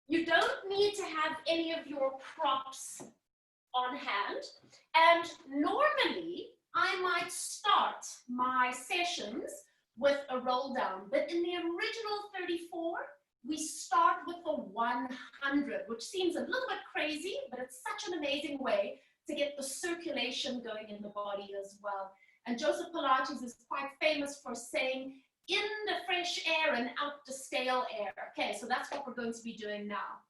You don't need to have any of your props on hand. And normally, I might start my sessions with a roll down. But in the original 34, we start with the 100, which seems a little bit crazy, but it's such an amazing way to get the circulation going in the body as well. And Joseph Pilates is quite famous for saying, in the fresh air and out the stale air. Okay, so that's what we're going to be doing now.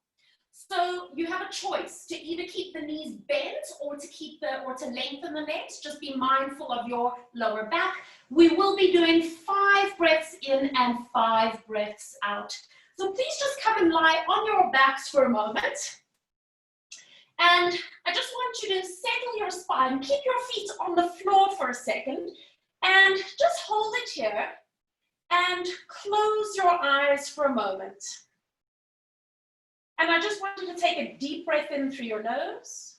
So you have a choice to either keep the knees bent or to lengthen the legs. Just be mindful of your lower back. We will be doing 5 breaths in and 5 breaths out. So please just come and lie on your backs for a moment. And I just want you to settle your spine. Keep your feet on the floor for a second and just hold it here. And close your eyes for a moment. And I just want you to take a deep breath in through your nose.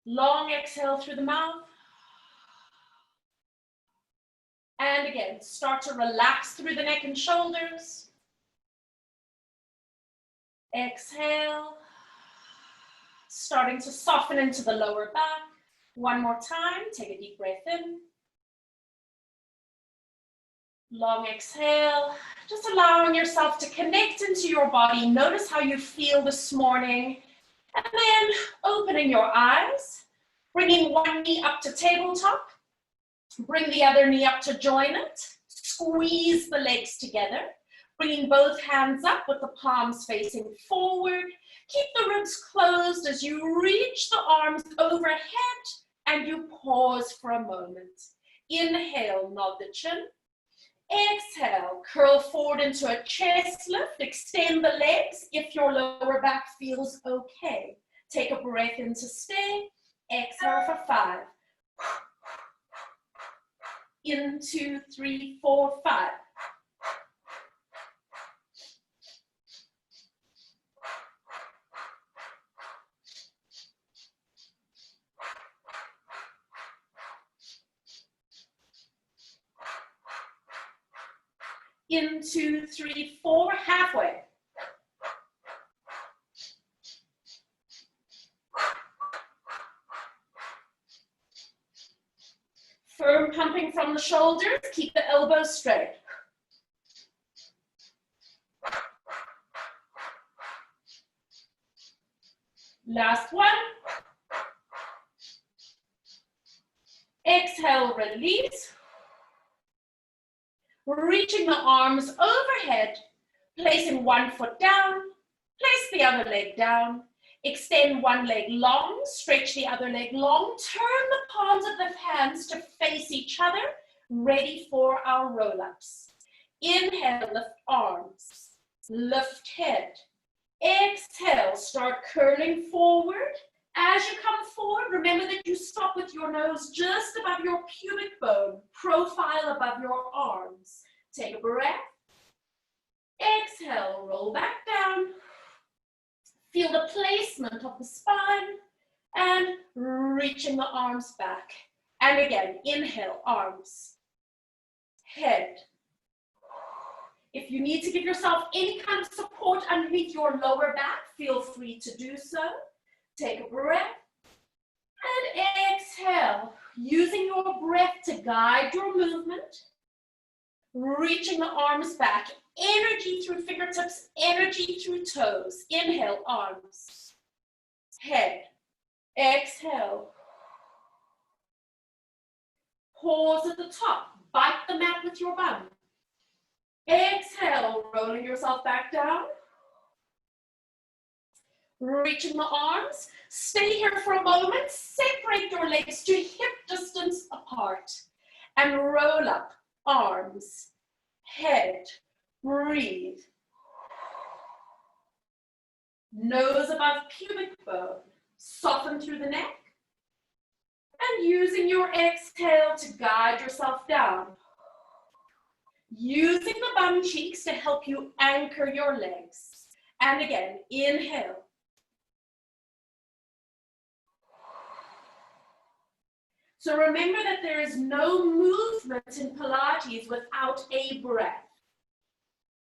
Long exhale through the mouth. And again, start to relax through the neck and shoulders. Exhale. Starting to soften into the lower back. One more time, take a deep breath in. Long exhale, just allowing yourself to connect into your body. Notice how you feel this morning. And then opening your eyes, bringing one knee up to tabletop. Bring the other knee up to join it. Squeeze the legs together. Bringing both hands up with the palms facing forward. Keep the ribs closed as you reach the arms overhead and you pause for a moment. Inhale, nod the chin. Exhale, curl forward into a chest lift. Extend the legs if your lower back feels okay. Take a breath in to stay. Exhale for 5. In 2, 3, 4, 5. In 2, 3, 4, halfway. Firm pumping from the shoulders, keep the elbows straight. Last one. Exhale, release. Reaching the arms overhead, placing one foot down, place the other leg down, extend one leg long, stretch the other leg long, turn the palms of the hands to face each other, ready for our roll-ups. Inhale, lift arms, lift head. Exhale, start curling forward. As you come forward, remember that you stop with your nose just above your pubic bone, profile above your arms. Take a breath. Exhale, roll back down. Feel the placement of the spine and reaching the arms back. And again, inhale, arms, head. If you need to give yourself any kind of support underneath your lower back, feel free to do so. Take a breath and exhale, using your breath to guide your movement, reaching the arms back, energy through fingertips, energy through toes. Inhale, arms, head, exhale. Pause at the top, bite the mat with your bum. Exhale, rolling yourself back down. Reaching the arms, stay here for a moment, separate your legs to hip distance apart and roll up, arms, head, breathe. Nose above pubic bone, soften through the neck and using your exhale to guide yourself down. Using the bum cheeks to help you anchor your legs. And again, inhale. So remember that there is no movement in Pilates without a breath.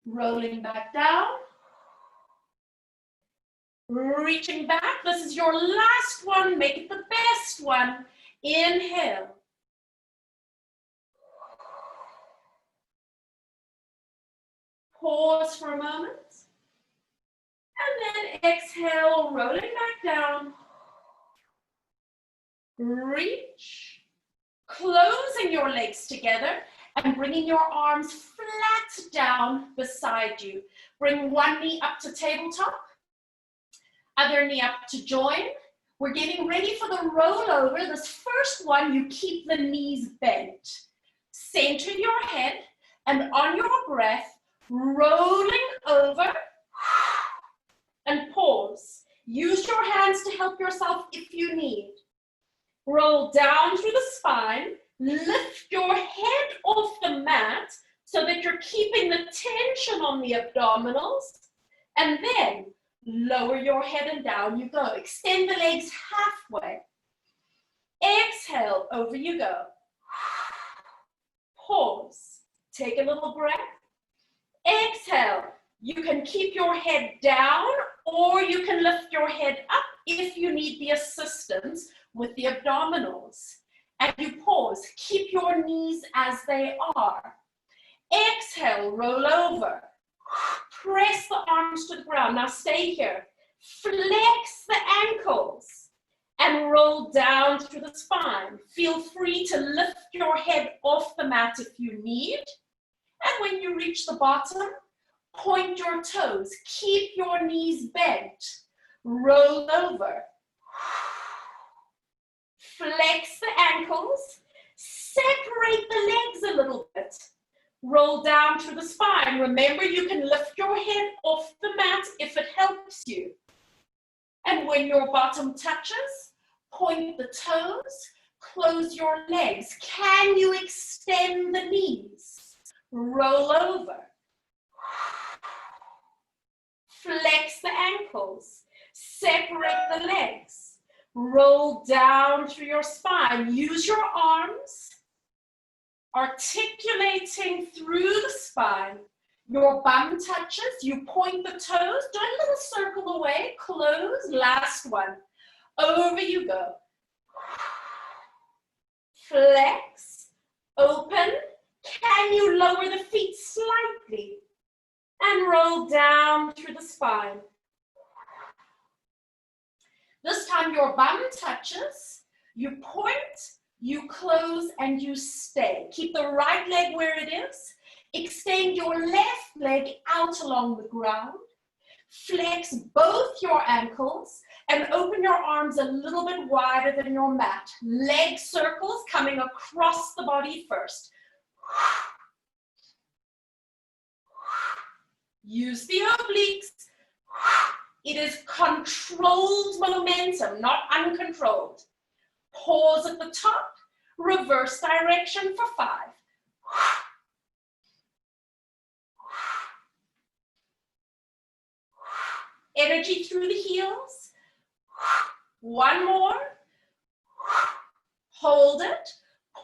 Rolling back down. Reaching back. This is your last one. Make it the best one. Inhale. Pause for a moment. And then exhale, rolling back down. Reach. Closing your legs together and bringing your arms flat down beside you. Bring one knee up to tabletop, other knee up to join. We're getting ready for the rollover. This first one, you keep the knees bent. Center your head, and on your breath, rolling over and pause. Use your hands to help yourself if you need. Roll down through the spine. Lift your head off the mat so that you're keeping the tension on the abdominals. And then lower your head and down you go. Extend the legs halfway. Exhale, over you go. Pause. Take a little breath. Exhale. You can keep your head down or you can lift your head up if you need the assistance with the abdominals. And you pause. Keep your knees as they are. Exhale, roll over. Press the arms to the ground. Now stay here. Flex the ankles and roll down through the spine. Feel free to lift your head off the mat if you need. And when you reach the bottom, point your toes. Keep your knees bent. Roll over. Flex the ankles. Separate the legs a little bit. Roll down through the spine. Remember, you can lift your head off the mat if it helps you. And when your bottom touches, point the toes, close your legs. Can you extend the knees? Roll over. Flex the ankles. Separate the legs. Roll down through your spine. Use your arms, articulating through the spine. Your bum touches, you point the toes, do a little circle away, close, last one. Over you go. Flex, open. Can you lower the feet slightly? And roll down through the spine. This time your bum touches, you point, you close, and you stay. Keep the right leg where it is. Extend your left leg out along the ground. Flex both your ankles and open your arms a little bit wider than your mat. Leg circles coming across the body first. Use the obliques. It is controlled momentum, not uncontrolled. Pause at the top, reverse direction for 5. Energy through the heels. 1 more. Hold it.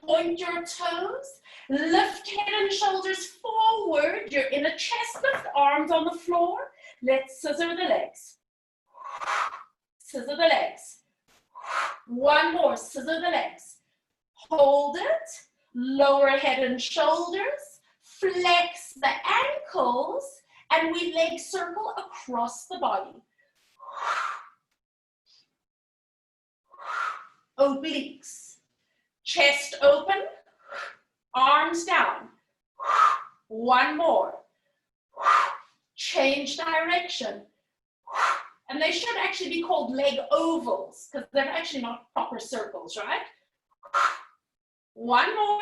Point your toes. Lift head and shoulders forward. You're in a chest lift, arms on the floor. Let's scissor the legs. Scissor the legs. 1 more, scissor the legs. Hold it. Lower head and shoulders. Flex the ankles. And we leg circle across the body. Obliques. Chest open. Arms down. 1 more. Change direction. And they should actually be called leg ovals because they're actually not proper circles, right? 1 more.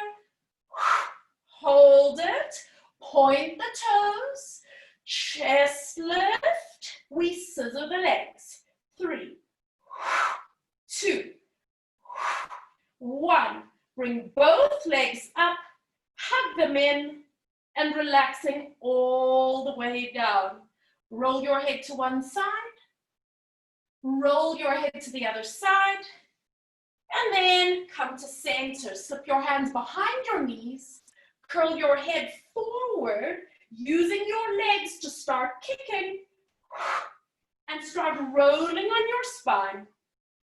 Hold it. Point the toes. Chest lift. We scissor the legs. 3, 2, 1. Bring both legs up. Hug them in. And relaxing all the way down. Roll your head to one side. Roll your head to the other side. And then come to center. Slip your hands behind your knees. Curl your head forward, using your legs to start kicking. and start rolling on your spine.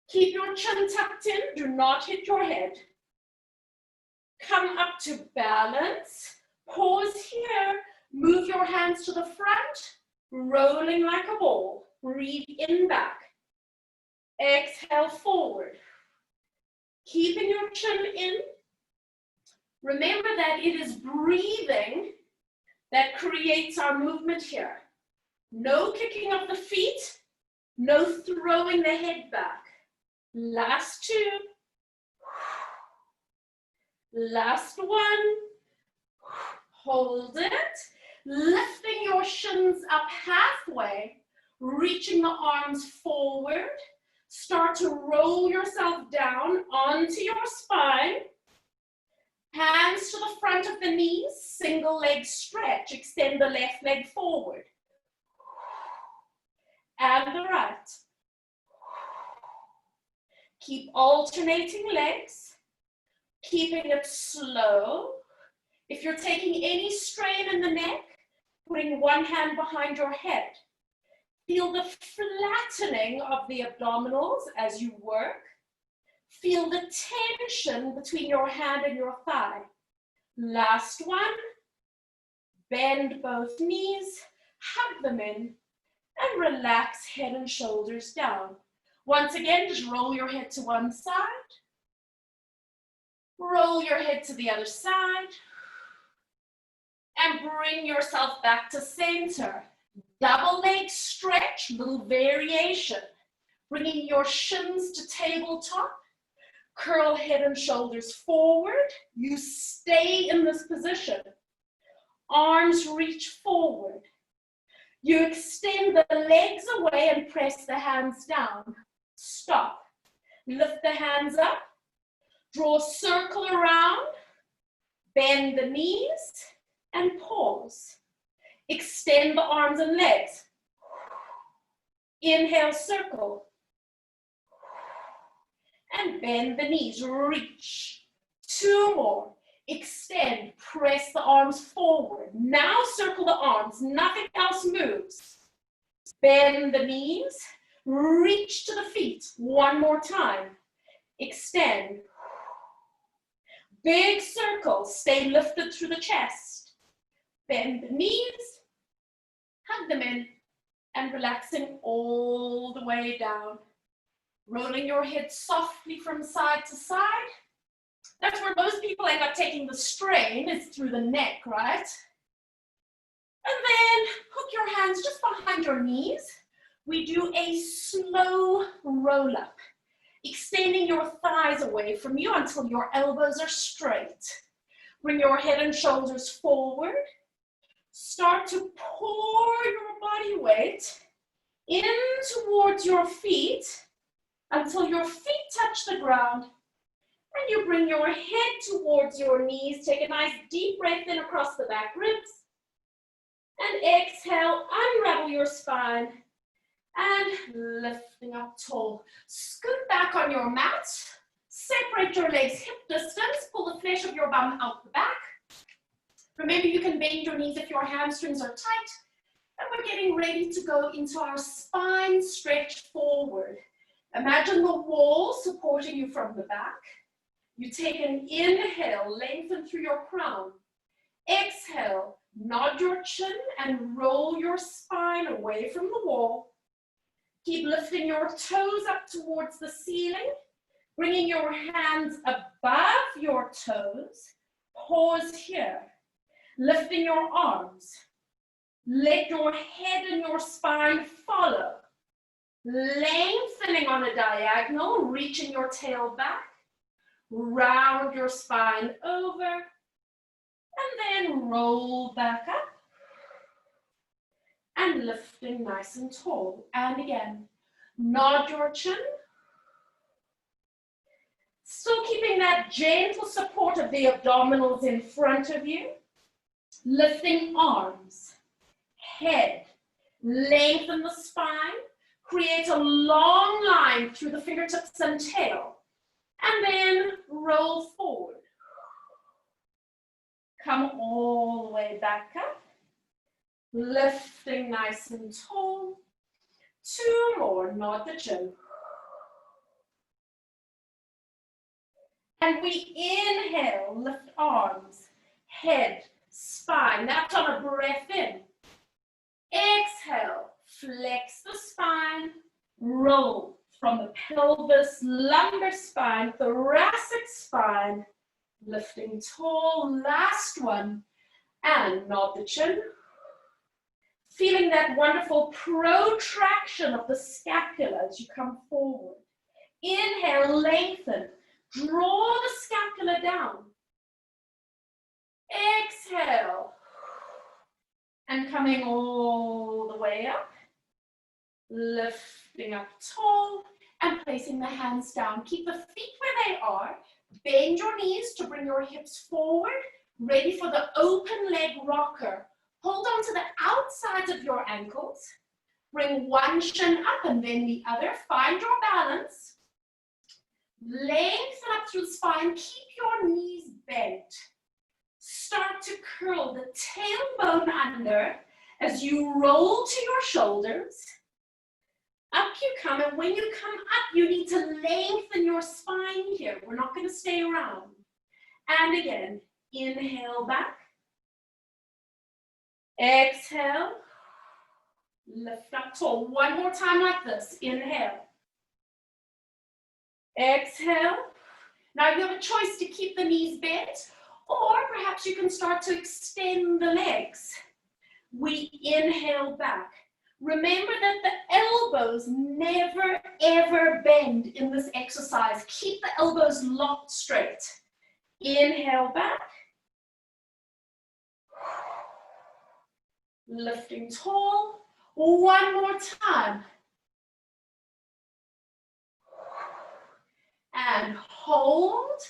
Keep your chin tucked in, do not hit your head. Come up to balance, pause here, move your hands to the front, rolling like a ball. Breathe in back. Exhale forward. Keeping your chin in. Remember that it is breathing that creates our movement here. No kicking of the feet, no throwing the head back. Last two. Last one. Hold it. Lifting your shins up halfway, reaching the arms forward. Start to roll yourself down onto your spine. Hands to the front of the knees, single leg stretch. Extend the left leg forward. And the right. Keep alternating legs, keeping it slow. If you're taking any strain in the neck, putting one hand behind your head. Feel the flattening of the abdominals as you work. Feel the tension between your hand and your thigh. Last one. Bend both knees, hug them in, and relax head and shoulders down. Once again, just roll your head to one side. Roll your head to the other side. And bring yourself back to center. Double leg stretch, little variation. Bringing your shins to tabletop. Curl head and shoulders forward. You stay in this position. Arms reach forward. You extend the legs away and press the hands down. Stop. Lift the hands up. Draw a circle around. Bend the knees and pause. Extend the arms and legs. Inhale, circle. And bend the knees. Reach. Two more. Extend. Press the arms forward. Now circle the arms. Nothing else moves. Bend the knees. Reach to the feet. One more time. Extend. Big circle. Stay lifted through the chest. Bend the knees. Hug them in. And relaxing all the way down. Rolling your head softly from side to side. That's where most people end up taking the strain, is through the neck, right? And then hook your hands just behind your knees. We do a slow roll up, extending your thighs away from you until your elbows are straight. Bring your head and shoulders forward. Start to pour your body weight in towards your feet until your feet touch the ground. And you bring your head towards your knees. Take a nice deep breath in across the back ribs. And exhale, unravel your spine. And lifting up tall. Scoot back on your mat. Separate your legs hip distance. Pull the flesh of your bum out the back. Remember, you can bend your knees if your hamstrings are tight. And we're getting ready to go into our spine stretch forward. Imagine the wall supporting you from the back. You take an inhale, lengthen through your crown. Exhale, nod your chin and roll your spine away from the wall. Keep lifting your toes up towards the ceiling, bringing your hands above your toes. Pause here, lifting your arms. Let your head and your spine follow. Lengthening on a diagonal, reaching your tail back. Round your spine over, and then roll back up. And lifting nice and tall. And again, nod your chin. Still keeping that gentle support of the abdominals in front of you. Lifting arms, head, lengthen the spine. Create a long line through the fingertips and tail. And then roll forward. Come all the way back up. Lifting nice and tall. 2 more, nod the chin. And we inhale, lift arms, head, spine. That's on a breath in. Exhale, flex the spine, roll from the pelvis, lumbar spine, thoracic spine, lifting tall, last one, and nod the chin. Feeling that wonderful protraction of the scapula as you come forward. Inhale, lengthen, draw the scapula down. Exhale, and coming all the way up, lifting up tall and placing the hands down. Keep the feet where they are. Bend your knees to bring your hips forward, ready for the open leg rocker. Hold on to the outsides of your ankles. Bring one shin up and then the other. Find your balance. Lengthen up through the spine. Keep your knees bent. Start to curl the tailbone under as you roll to your shoulders. Up you come, and when you come up, you need to lengthen your spine here. We're not going to stay around. And again, inhale back. Exhale. Lift up tall. One more time like this. Inhale. Exhale. Now you have a choice to keep the knees bent, or perhaps you can start to extend the legs. We inhale back. Remember that the elbows never ever bend in this exercise. Keep the elbows locked straight. Inhale back. Lifting tall. One more time. And hold.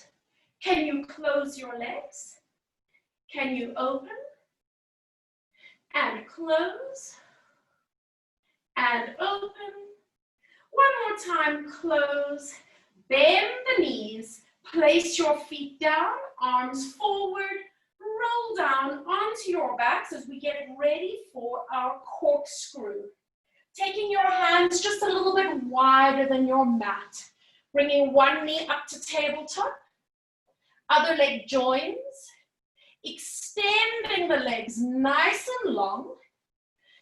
Can you close your legs? Can you open? And close. And open. One more time, close. Bend the knees. Place your feet down, arms forward. Roll down onto your backs as we get ready for our corkscrew. Taking your hands just a little bit wider than your mat. Bringing one knee up to tabletop. Other leg joins. Extending the legs nice and long.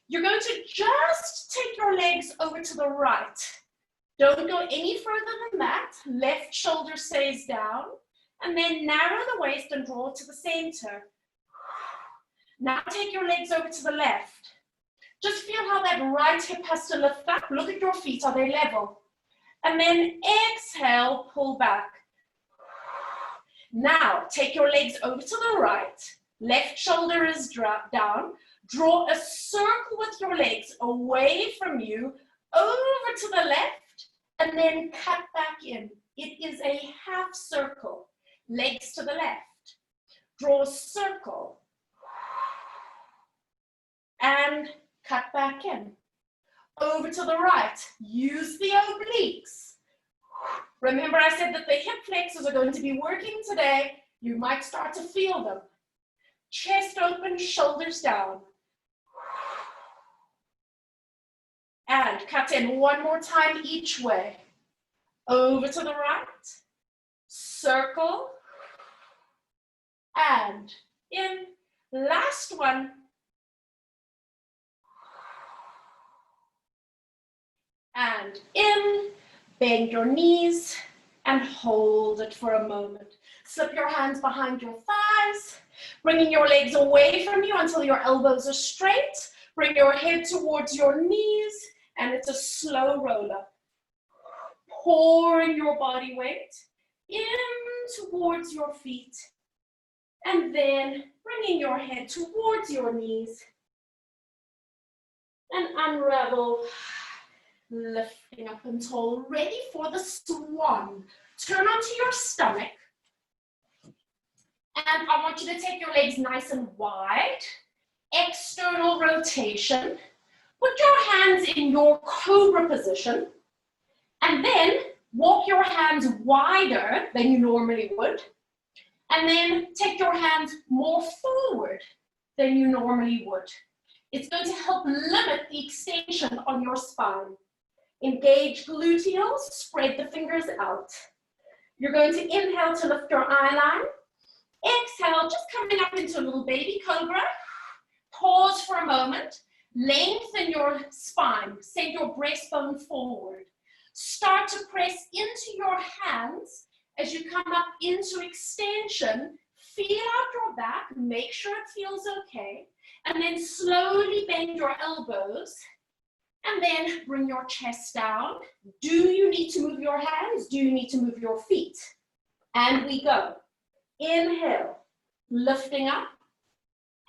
You're going to just take your legs over to the right. Don't go any further than that. Left shoulder stays down. And then narrow the waist and draw to the center. Now take your legs over to the left. Just feel how that right hip has to lift up. Look at your feet, are they level? And then exhale, pull back. Now take your legs over to the right. Left shoulder is down. Draw a circle with your legs away from you, over to the left, and then cut back in. It is a half circle. Legs to the left. Draw a circle. And cut back in. Over to the right. Use the obliques. Remember I said that the hip flexors are going to be working today. You might start to feel them. Chest open, shoulders down. And cut in one more time each way. Over to the right. Circle. And in. Last one. And in. Bend your knees and hold it for a moment. Slip your hands behind your thighs, bringing your legs away from you until your elbows are straight. Bring your head towards your knees, and it's a slow roll up. Pouring your body weight in towards your feet, and then bringing your head towards your knees, and unravel. Lifting up and tall, ready for the swan. Turn onto your stomach. And I want you to take your legs nice and wide. External rotation. Put your hands in your cobra position. And then walk your hands wider than you normally would. And then take your hands more forward than you normally would. It's going to help limit the extension on your spine. Engage gluteals, spread the fingers out. You're going to inhale to lift your eye line. Exhale, just coming up into a little baby cobra. Pause for a moment. Lengthen your spine. Send your breastbone forward. Start to press into your hands as you come up into extension. Feel out your back. Make sure it feels okay. And then slowly bend your elbows. And then bring your chest down. Do you need to move your hands? Do you need to move your feet? And we go. Inhale, lifting up.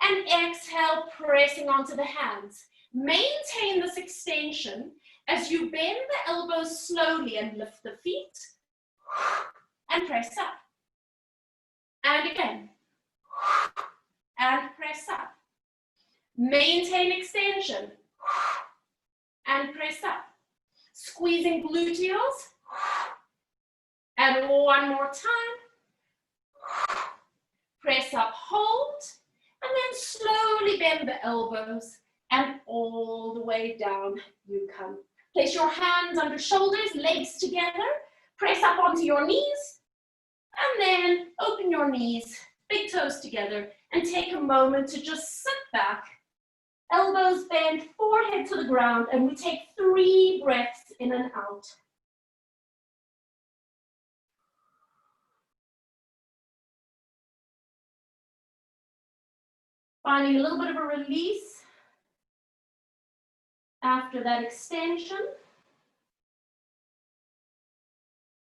And exhale, pressing onto the hands. Maintain this extension as you bend the elbows slowly and lift the feet. And press up. And again. And press up. Maintain extension. And press up. Squeezing gluteals. And one more time. Press up, hold. And then slowly bend the elbows. And all the way down you come. Place your hands under shoulders, legs together. Press up onto your knees. And then open your knees, big toes together. And take a moment to just sit back. Elbows bent, forehead to the ground, and we take 3 breaths in and out. Finding a little bit of a release after that extension.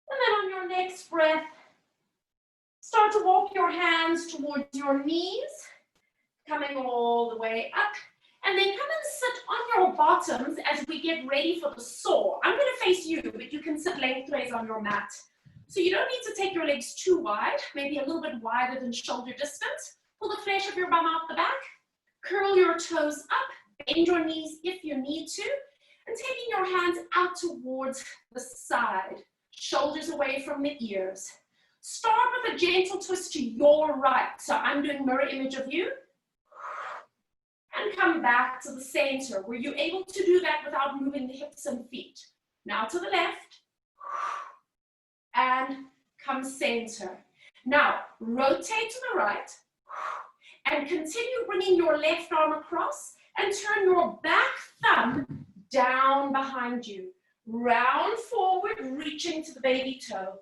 And then on your next breath, start to walk your hands towards your knees, coming all the way up. And then come and sit on your bottoms as we get ready for the saw. I'm going to face you, but you can sit lengthways on your mat. So you don't need to take your legs too wide, maybe a little bit wider than shoulder distance. Pull the flesh of your bum out the back. Curl your toes up. Bend your knees if you need to. And taking your hands out towards the side. Shoulders away from the ears. Start with a gentle twist to your right. So I'm doing mirror image of you. And come back to the center. Were you able to do that without moving the hips and feet? Now to the left. And come center. Now, rotate to the right. And continue bringing your left arm across. And turn your back thumb down behind you. Round forward, reaching to the baby toe.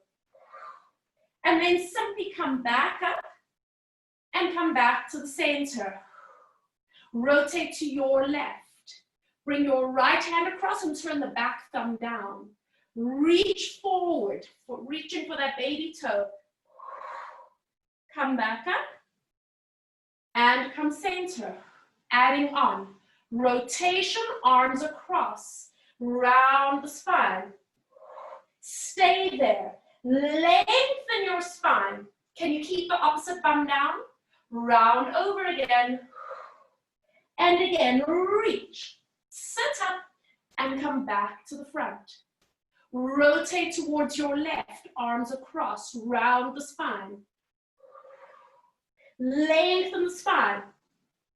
And then simply come back up. And come back to the center. Rotate to your left. Bring your right hand across and turn the back thumb down. Reach forward, reaching for that baby toe. Come back up. And come center. Adding on. Rotation, arms across. Round the spine. Stay there. Lengthen your spine. Can you keep the opposite bum down? Round over again. And again, reach, sit up, and come back to the front. Rotate towards your left, arms across, round the spine. Lengthen the spine.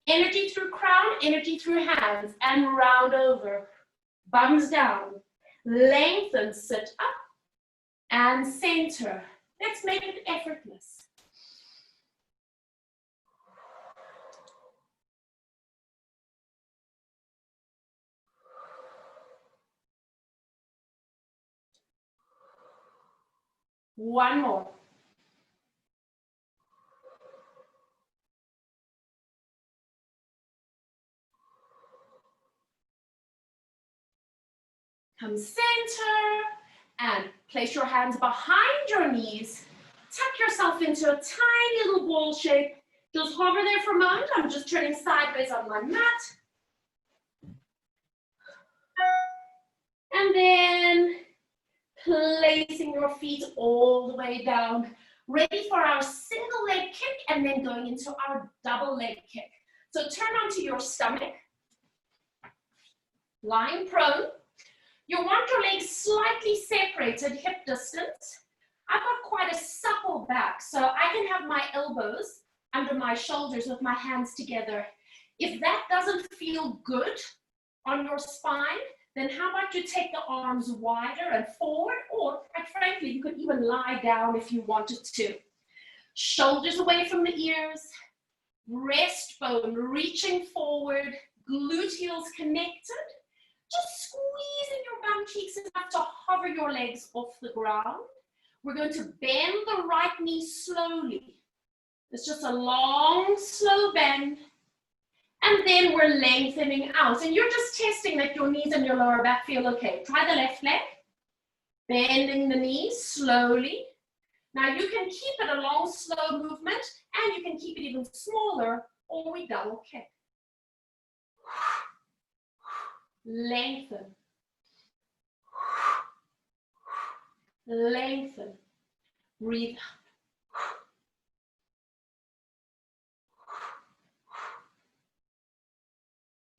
Energy through crown, energy through hands, and round over. Bums down. Lengthen, sit up, and center. Let's make it effortless. One more. Come center and place your hands behind your knees. Tuck yourself into a tiny little ball shape. Just hover there for a moment. I'm just turning sideways on my mat. And then placing your feet all the way down. Ready for our single leg kick and then going into our double leg kick. So turn onto your stomach. Lying prone. You want your legs slightly separated, hip distance. I've got quite a supple back, so I can have my elbows under my shoulders with my hands together. If that doesn't feel good on your spine, then how about you take the arms wider and forward, or quite frankly, you could even lie down if you wanted to. Shoulders away from the ears, breastbone reaching forward, gluteals connected. Just squeezing your bum cheeks enough to hover your legs off the ground. We're going to bend the right knee slowly. It's just a long, slow bend. And then we're lengthening out. And you're just testing that your knees and your lower back feel okay. Try the left leg. Bending the knees slowly. Now you can keep it a long, slow movement, and you can keep it even smaller, or we double kick. Lengthen. Lengthen. Breathe out.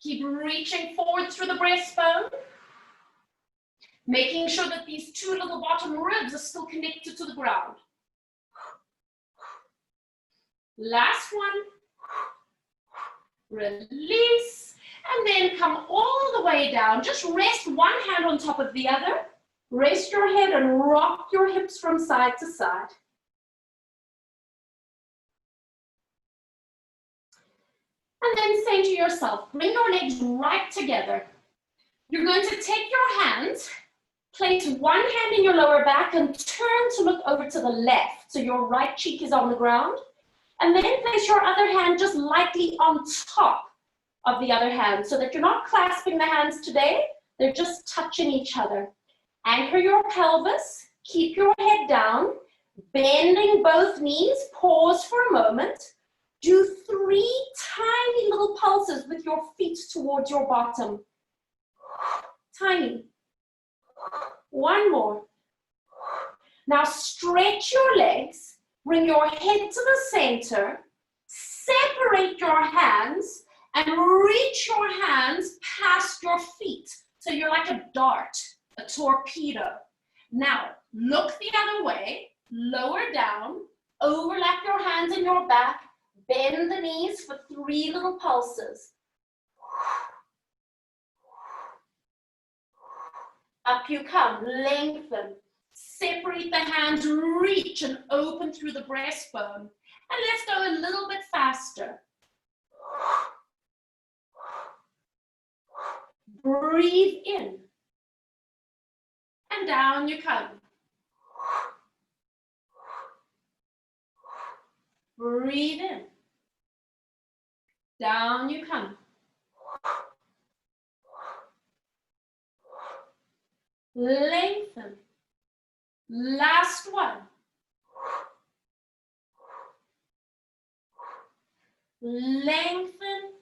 Keep reaching forward through the breastbone. Making sure that these two little bottom ribs are still connected to the ground. Last one. Release. And then come all the way down. Just rest one hand on top of the other. Rest your head and rock your hips from side to side. And then say to yourself, bring your legs right together. You're going to take your hands, place one hand in your lower back and turn to look over to the left. So your right cheek is on the ground. And then place your other hand just lightly on top of the other hand so that you're not clasping the hands today. They're just touching each other. Anchor your pelvis. Keep your head down. Bending both knees. Pause for a moment. Do 3 tiny little pulses with your feet towards your bottom. Tiny. One more. Now stretch your legs. Bring your head to the center. Separate your hands and reach your hands past your feet. So you're like a dart, a torpedo. Now look the other way. Lower down. Overlap your hands in your back. Bend the knees for 3 little pulses. Up you come, lengthen. Separate the hands, reach and open through the breastbone. And let's go a little bit faster. Breathe in. And down you come. Breathe in. Down you come. Lengthen. Last one. Lengthen.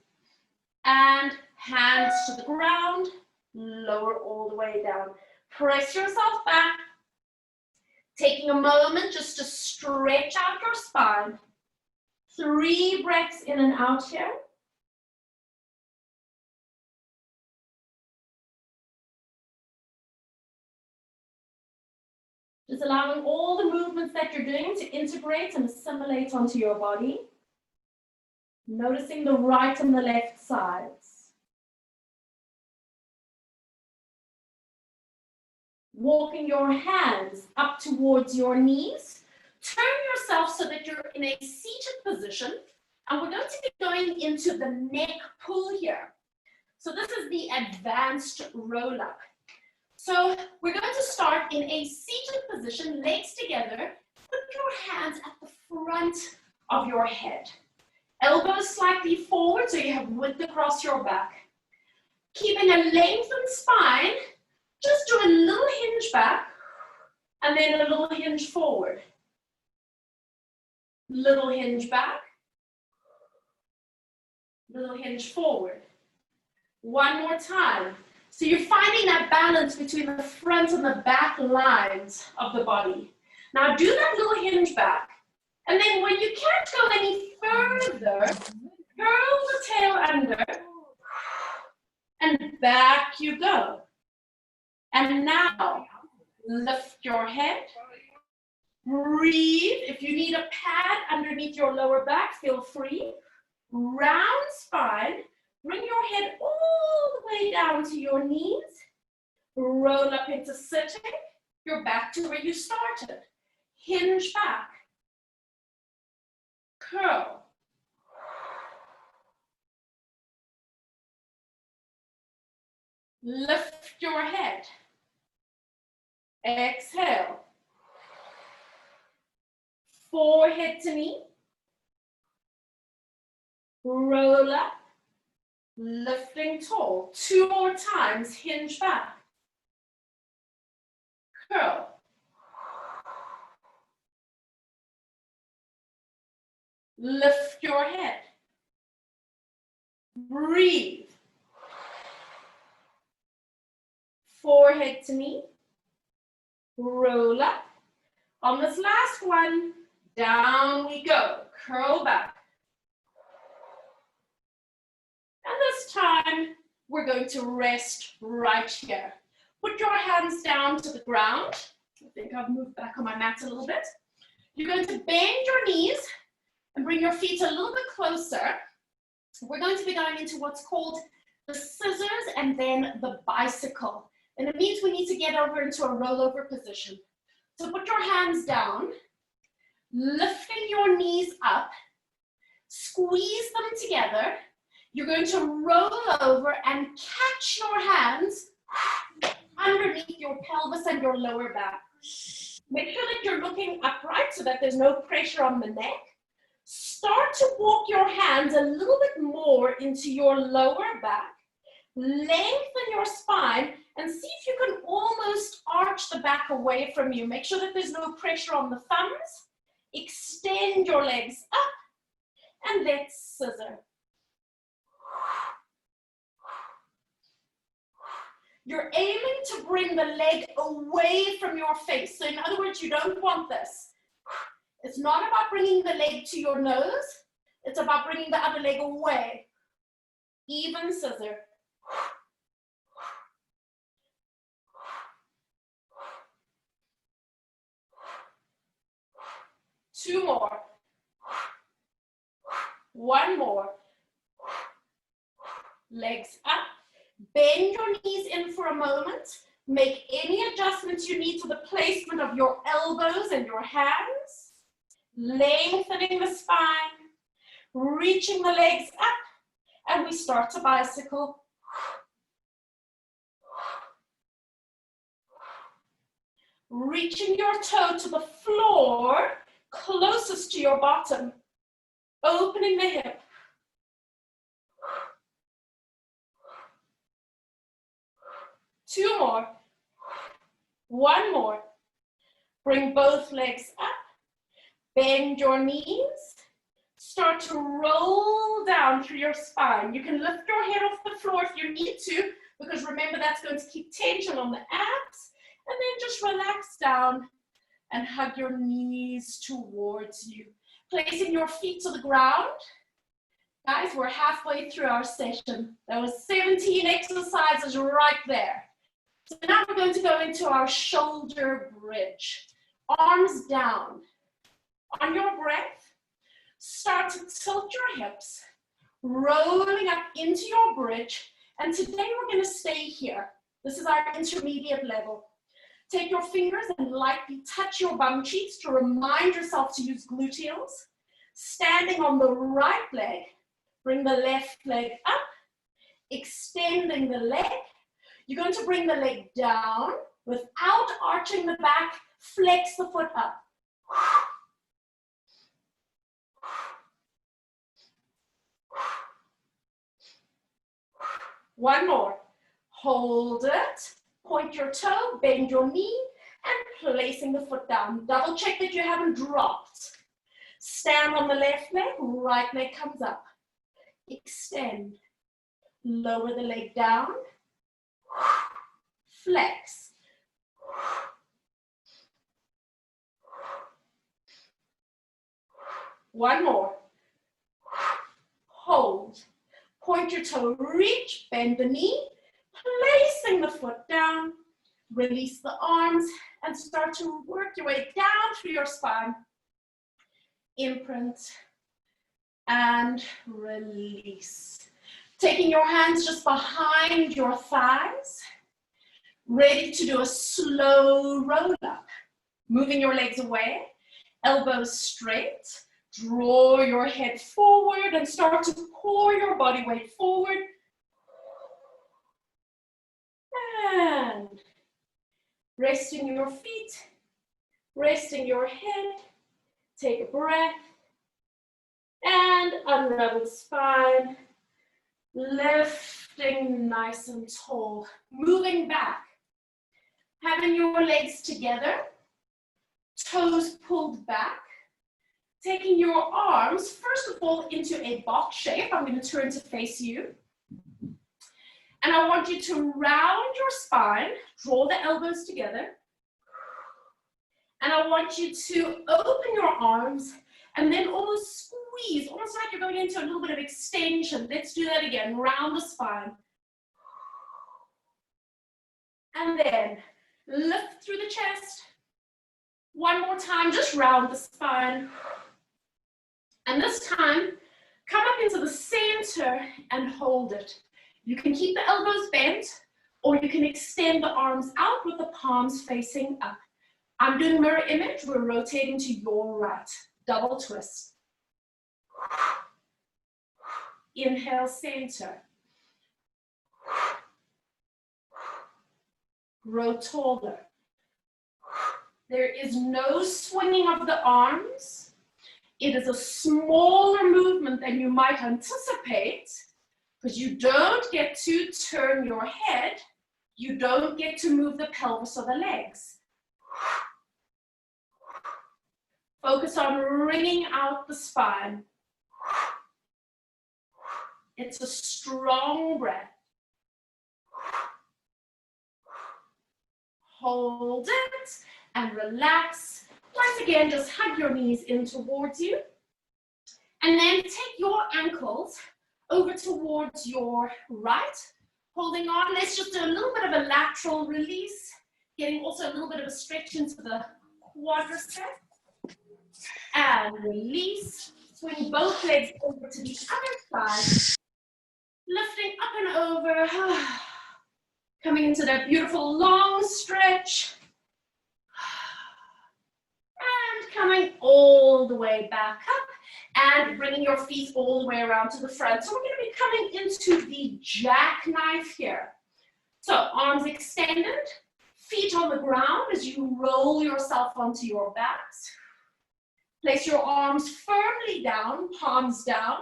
And hands to the ground. Lower all the way down. Press yourself back. Taking a moment just to stretch out your spine. 3 breaths in and out here. Just allowing all the movements that you're doing to integrate and assimilate onto your body. Noticing the right and the left sides. Walking your hands up towards your knees. Turn yourself so that you're in a seated position. And we're going to be going into the neck pull here. So this is the advanced roll-up. So we're going to start in a seated position, legs together. Put your hands at the front of your head. Elbows slightly forward so you have width across your back. Keeping a lengthened spine, just do a little hinge back and then a little hinge forward. Little hinge back. Little hinge forward. One more time. So you're finding that balance between the front and the back lines of the body. Now do that little hinge back. And then when you can't go any further, curl the tail under. And back you go. And now lift your head. Breathe. If you need a pad underneath your lower back, feel free. Round spine. Bring your head all the way down to your knees. Roll up into sitting. You're back to where you started. Hinge back. Curl. Lift your head. Exhale. Forehead to knee. Roll up. Lifting tall. 2 more times. Hinge back. Curl. Lift your head. Breathe. Forehead to knee. Roll up. On this last one, down we go. Curl back. And this time, we're going to rest right here. Put your hands down to the ground. I think I've moved back on my mat a little bit. You're going to bend your knees and bring your feet a little bit closer. We're going to be going into what's called the scissors and then the bicycle. And it means we need to get over into a rollover position. So put your hands down, lifting your knees up, squeeze them together. You're going to roll over and catch your hands underneath your pelvis and your lower back. Make sure that you're looking upright so that there's no pressure on the neck. Start to walk your hands a little bit more into your lower back. Lengthen your spine and see if you can almost arch the back away from you. Make sure that there's no pressure on the thumbs. Extend your legs up and let's scissor. You're aiming to bring the leg away from your face. So in other words, you don't want this. It's not about bringing the leg to your nose. It's about bringing the other leg away. Even scissor. Two more. One more. Legs up. Bend your knees in for a moment. Make any adjustments you need to the placement of your elbows and your hands. Lengthening the spine. Reaching the legs up. And we start to bicycle. Reaching your toe to the floor, closest to your bottom. Opening the hip. Two more. One more. Bring both legs up. Bend your knees. Start to roll down through your spine. You can lift your head off the floor if you need to, because remember that's going to keep tension on the abs. And then just relax down and hug your knees towards you. Placing your feet to the ground. Guys, we're halfway through our session. There was 17 exercises right there. So now we're going to go into our shoulder bridge. Arms down. On your breath, start to tilt your hips, rolling up into your bridge. And today we're going to stay here. This is our intermediate level. Take your fingers and lightly touch your bum cheeks to remind yourself to use gluteals. Standing on the right leg, bring the left leg up, extending the leg. You're going to bring the leg down without arching the back, flex the foot up. One more. Hold it. Point your toe, bend your knee, and placing the foot down. Double check that you haven't dropped. Stand on the left leg, right leg comes up. Extend. Lower the leg down. Flex. One more. Hold. Point your toe, reach, bend the knee, placing the foot down, release the arms, and start to work your way down through your spine. Imprint, and release. Taking your hands just behind your thighs, ready to do a slow roll up. Moving your legs away, elbows straight, draw your head forward and start to pour your body weight forward. And resting your feet, resting your head, take a breath, and unravel the spine, lifting nice and tall, moving back, having your legs together, toes pulled back, taking your arms, first of all, into a box shape. I'm going to turn to face you. And I want you to round your spine, draw the elbows together. And I want you to open your arms and then almost squeeze, almost like you're going into a little bit of extension. Let's do that again, round the spine. And then lift through the chest. One more time, just round the spine. And this time, come up into the center and hold it. You can keep the elbows bent, or you can extend the arms out with the palms facing up. I'm doing mirror image. We're rotating to your right. Double twist. Inhale, center. Grow taller. There is no swinging of the arms. It is a smaller movement than you might anticipate, because you don't get to turn your head. You don't get to move the pelvis or the legs. Focus on wringing out the spine. It's a strong breath. Hold it and relax. Once again, just hug your knees in towards you. And then take your ankles over towards your right. Holding on, let's just do a little bit of a lateral release. Getting also a little bit of a stretch into the quadricep. And release. Swing both legs over to the other side. Lifting up and over. Coming into that beautiful long stretch. And coming all the way back up. And bringing your feet all the way around to the front. So we're going to be coming into the jackknife here. So arms extended. Feet on the ground as you roll yourself onto your backs. Place your arms firmly down, palms down,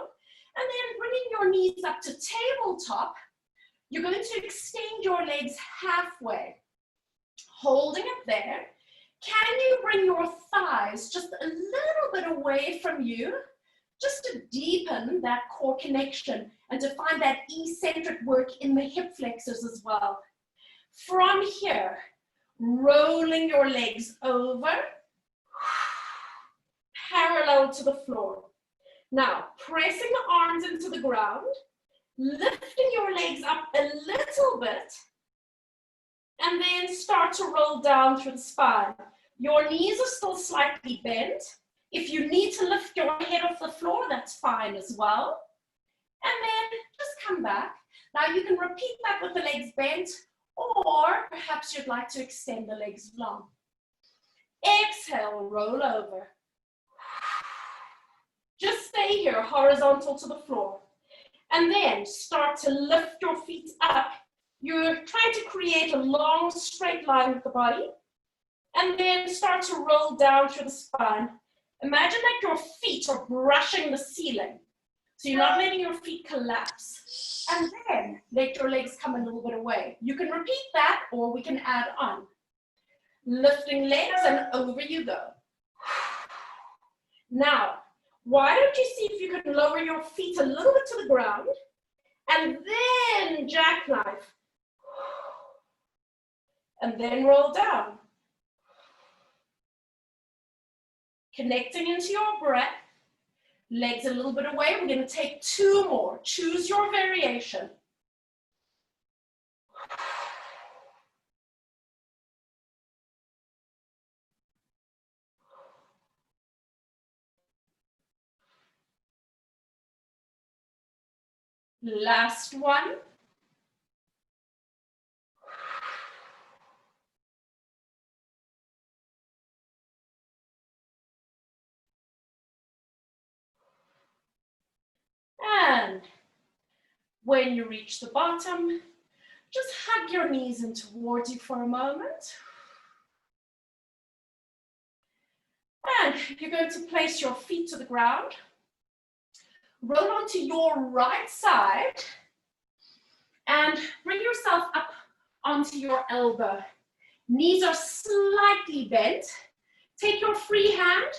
and then bringing your knees up to tabletop. You're going to extend your legs halfway, holding it there. Can you bring your thighs just a little bit away from you, just to deepen that core connection and to find that eccentric work in the hip flexors as well. From here, rolling your legs over, parallel to the floor. Now, pressing the arms into the ground, lifting your legs up a little bit, and then start to roll down through the spine. Your knees are still slightly bent. If you need to lift your head off the floor, that's fine as well. And then just come back. Now you can repeat that with the legs bent, or perhaps you'd like to extend the legs long. Exhale, roll over. Just stay here, horizontal to the floor. And then start to lift your feet up. You're trying to create a long, straight line with the body. And then start to roll down through the spine. Imagine that your feet are brushing the ceiling. So you're not letting your feet collapse. And then let your legs come a little bit away. You can repeat that, or we can add on. Lifting legs and over you go. Now, why don't you see if you can lower your feet a little bit to the ground, and then jackknife. And then roll down. Connecting into your breath. Legs a little bit away. We're going to take 2 more. Choose your variation. Last one. And when you reach the bottom, just hug your knees in towards you for a moment. And you're going to place your feet to the ground. Roll onto your right side and bring yourself up onto your elbow. Knees are slightly bent. Take your free hand,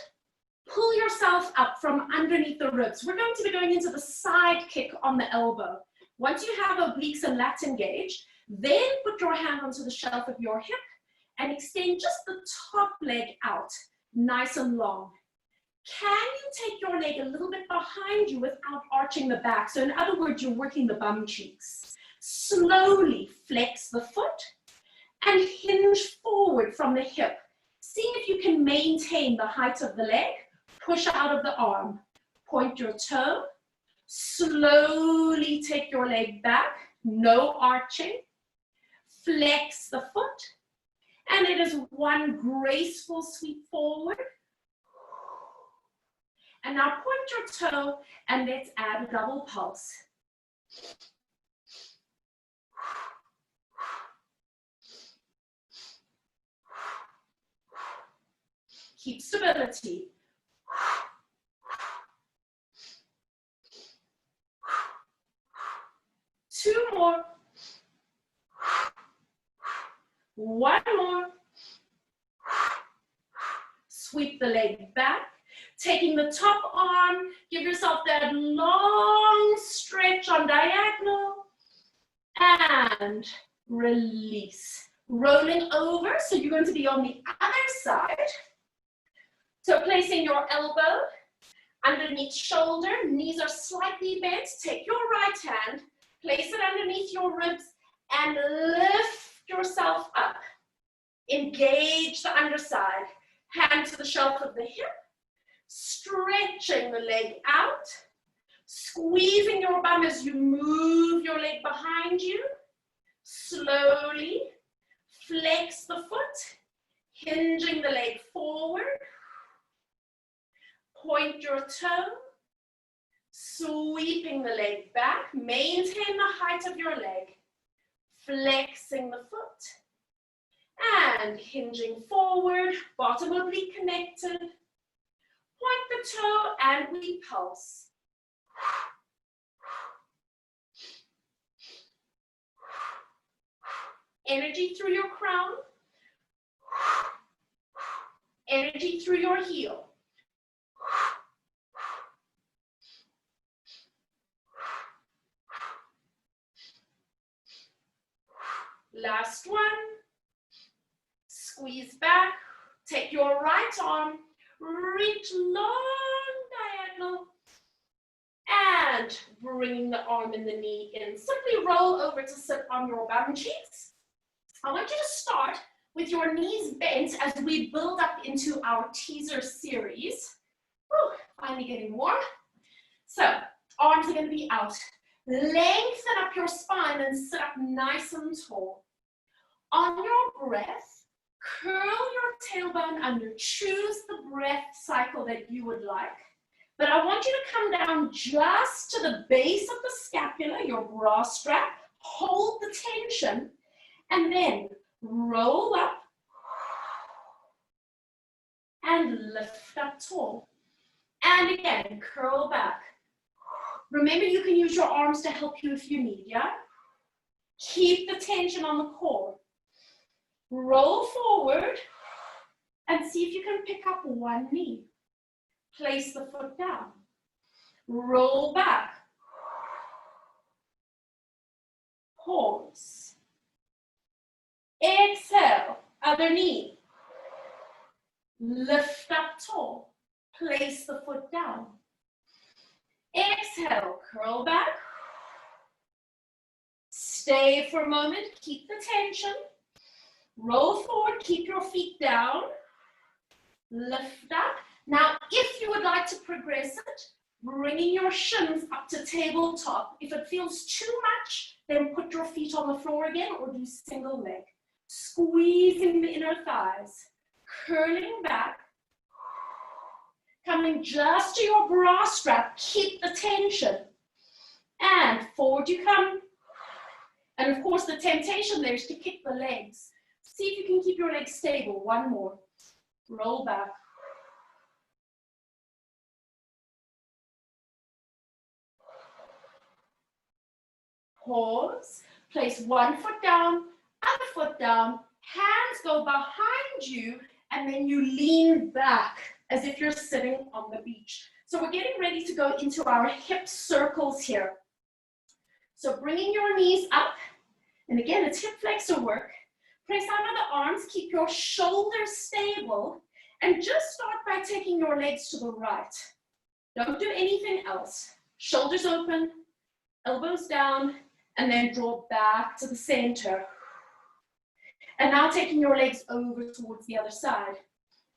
pull yourself up from underneath the ribs. We're going to be going into the side kick on the elbow. Once you have obliques and lats engaged, then put your hand onto the shelf of your hip and extend just the top leg out, nice and long. Can you take your leg a little bit behind you without arching the back? So in other words, you're working the bum cheeks. Slowly flex the foot and hinge forward from the hip. See if you can maintain the height of the leg. Push out of the arm. Point your toe. Slowly take your leg back. No arching. Flex the foot. And it is one graceful sweep forward. And now point your toe and let's add a double pulse. Keep stability. Two more. One more. Sweep the leg back. Taking the top arm, give yourself that long stretch on diagonal. And release. Rolling over, so you're going to be on the other side. So placing your elbow underneath shoulder, knees are slightly bent. Take your right hand, place it underneath your ribs, and lift yourself up. Engage the underside. Hand to the shelf of the hip. Stretching the leg out. Squeezing your bum as you move your leg behind you. Slowly flex the foot. Hinging the leg forward. Point your toe. Sweeping the leg back. Maintain the height of your leg. Flexing the foot. And hinging forward. Bottom oblique connected. Point the toe and we pulse. Energy through your crown. Energy through your heel. Last one. Squeeze back. Take your right arm. Reach long diagonal. And bring the arm and the knee in. Simply roll over to sit on your bum cheeks. I want you to start with your knees bent as we build up into our teaser series. Whew, finally getting warm. So, arms are going to be out. Lengthen up your spine and sit up nice and tall. On your breath, curl your tailbone under. Choose the breath cycle that you would like. But I want you to come down just to the base of the scapula, your bra strap. Hold the tension. And then roll up. And lift up tall. And again, curl back. Remember, you can use your arms to help you if you need, yeah? Keep the tension on the core. Roll forward and see if you can pick up one knee. Place the foot down. Roll back. Pause. Exhale, other knee. Lift up tall. Place the foot down. Exhale, curl back. Stay for a moment, keep the tension. Roll forward, keep your feet down. Lift up. Now, if you would like to progress it, Bringing your shins up to tabletop. If it feels too much, then put your feet on the floor again or do single leg. Squeezing the inner thighs, curling back, coming just to your bra strap, keep the tension. And forward you come. And of course the temptation there is to kick the legs. See if you can keep your legs stable. One more. Roll back. Pause. Place one foot down, other foot down. Hands go behind you, and then you lean back as if you're sitting on the beach. So we're getting ready to go into our hip circles here. So bringing your knees up, and again, it's hip flexor work. Press under the arms, keep your shoulders stable, and just start by taking your legs to the right. Don't do anything else. Shoulders open, elbows down, and then draw back to the center. And now taking your legs over towards the other side.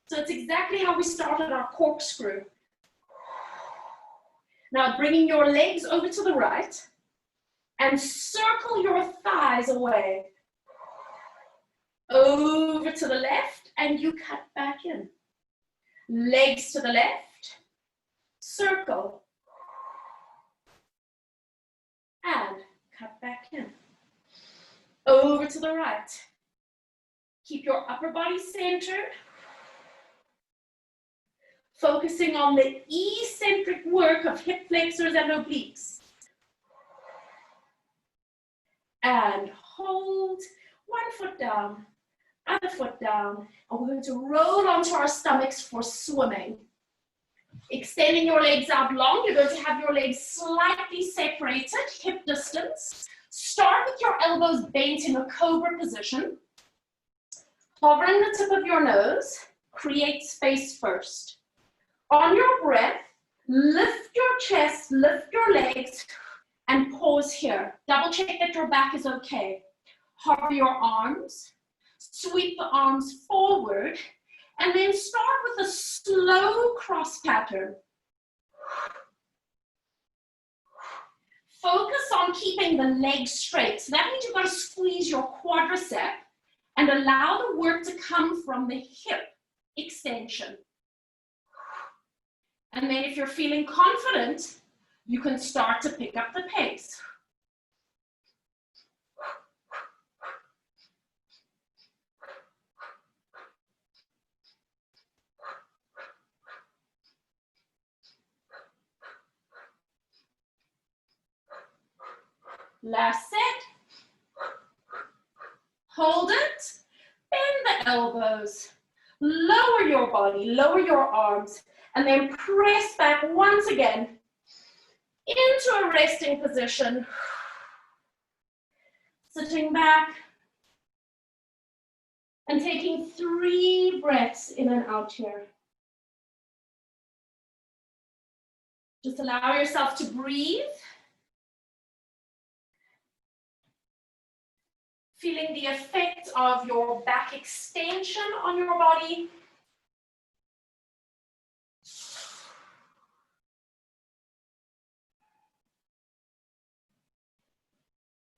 So it's exactly how we started our corkscrew. Now bringing your legs over to the right and circle your thighs away. Over to the left and you cut back in. Legs to the left, circle, and cut back in. Over to the right. Keep your upper body centered. Focusing on the eccentric work of hip flexors and obliques. And hold. One foot down, other foot down. And we're going to roll onto our stomachs for swimming. Extending your legs out long. You're going to have your legs slightly separated, hip distance. Start with your elbows bent in a cobra position. Hovering the tip of your nose, create space first. On your breath, lift your chest, lift your legs, and pause here. Double check that your back is okay. Hover your arms, sweep the arms forward, and then start with a slow cross pattern. Focus on keeping the legs straight. So that means you've got to squeeze your quadricep and allow the work to come from the hip extension. And then if you're feeling confident, you can start to pick up the pace. Last set. Hold it. Bend the elbows. Lower your body, lower your arms, and then press back once again into a resting position. Sitting back and taking 3 breaths in and out here. Just allow yourself to breathe. Feeling the effect of your back extension on your body.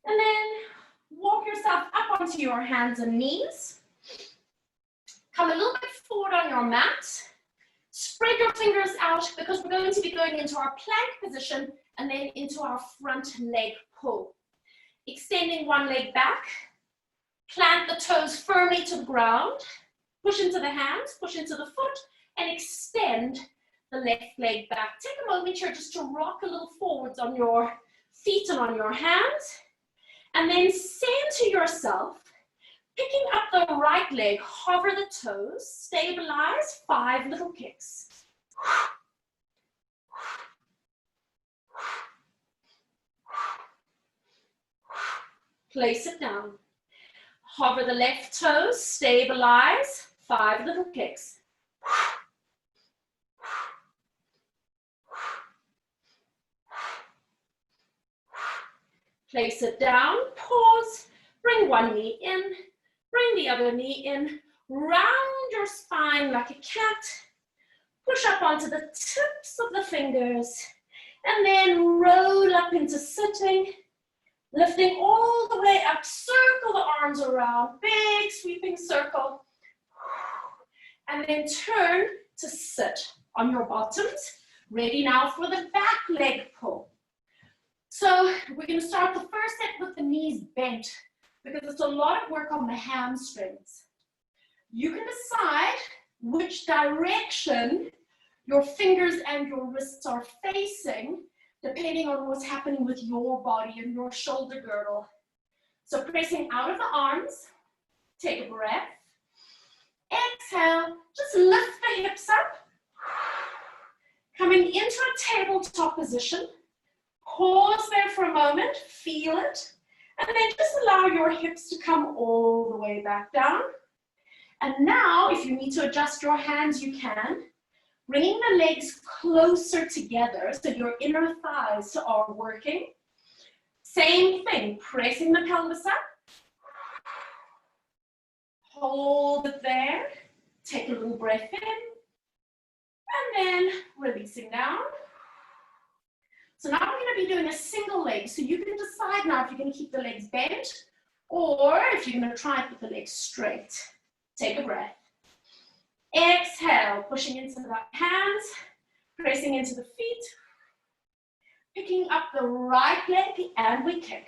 And then walk yourself up onto your hands and knees. Come a little bit forward on your mat. Spread your fingers out because we're going to be going into our plank position and then into our front leg pull. Extending one leg back. Plant the toes firmly to the ground, push into the hands, push into the foot, and extend the left leg back. Take a moment here just to rock a little forwards on your feet and on your hands, and then center yourself, picking up the right leg, hover the toes, stabilize, 5 little kicks. Place it down. Hover the left toes, stabilize, 5 little kicks. Place it down, pause, bring one knee in, bring the other knee in, round your spine like a cat, push up onto the tips of the fingers, And then roll up into sitting, lifting all the way up, circle the arms around, big sweeping circle. And then turn to sit on your bottoms. Ready now for the back leg pull. So we're going to start the first set with the knees bent because it's a lot of work on the hamstrings. You can decide which direction your fingers and your wrists are facing depending on what's happening with your body and your shoulder girdle. So pressing out of the arms, take a breath. Exhale, just lift the hips up. Coming into a tabletop position. Pause there for a moment, feel it, and then just allow your hips to come all the way back down. And now, if you need to adjust your hands, you can. Bringing the legs closer together so your inner thighs are working. Same thing, pressing the pelvis up. Hold it there. Take a little breath in. And then releasing down. So now we're going to be doing a single leg. So you can decide now if you're going to keep the legs bent or if you're going to try it with the legs straight. Take a breath. Exhale, pushing into the hands, pressing into the feet, picking up the right leg, and we kick.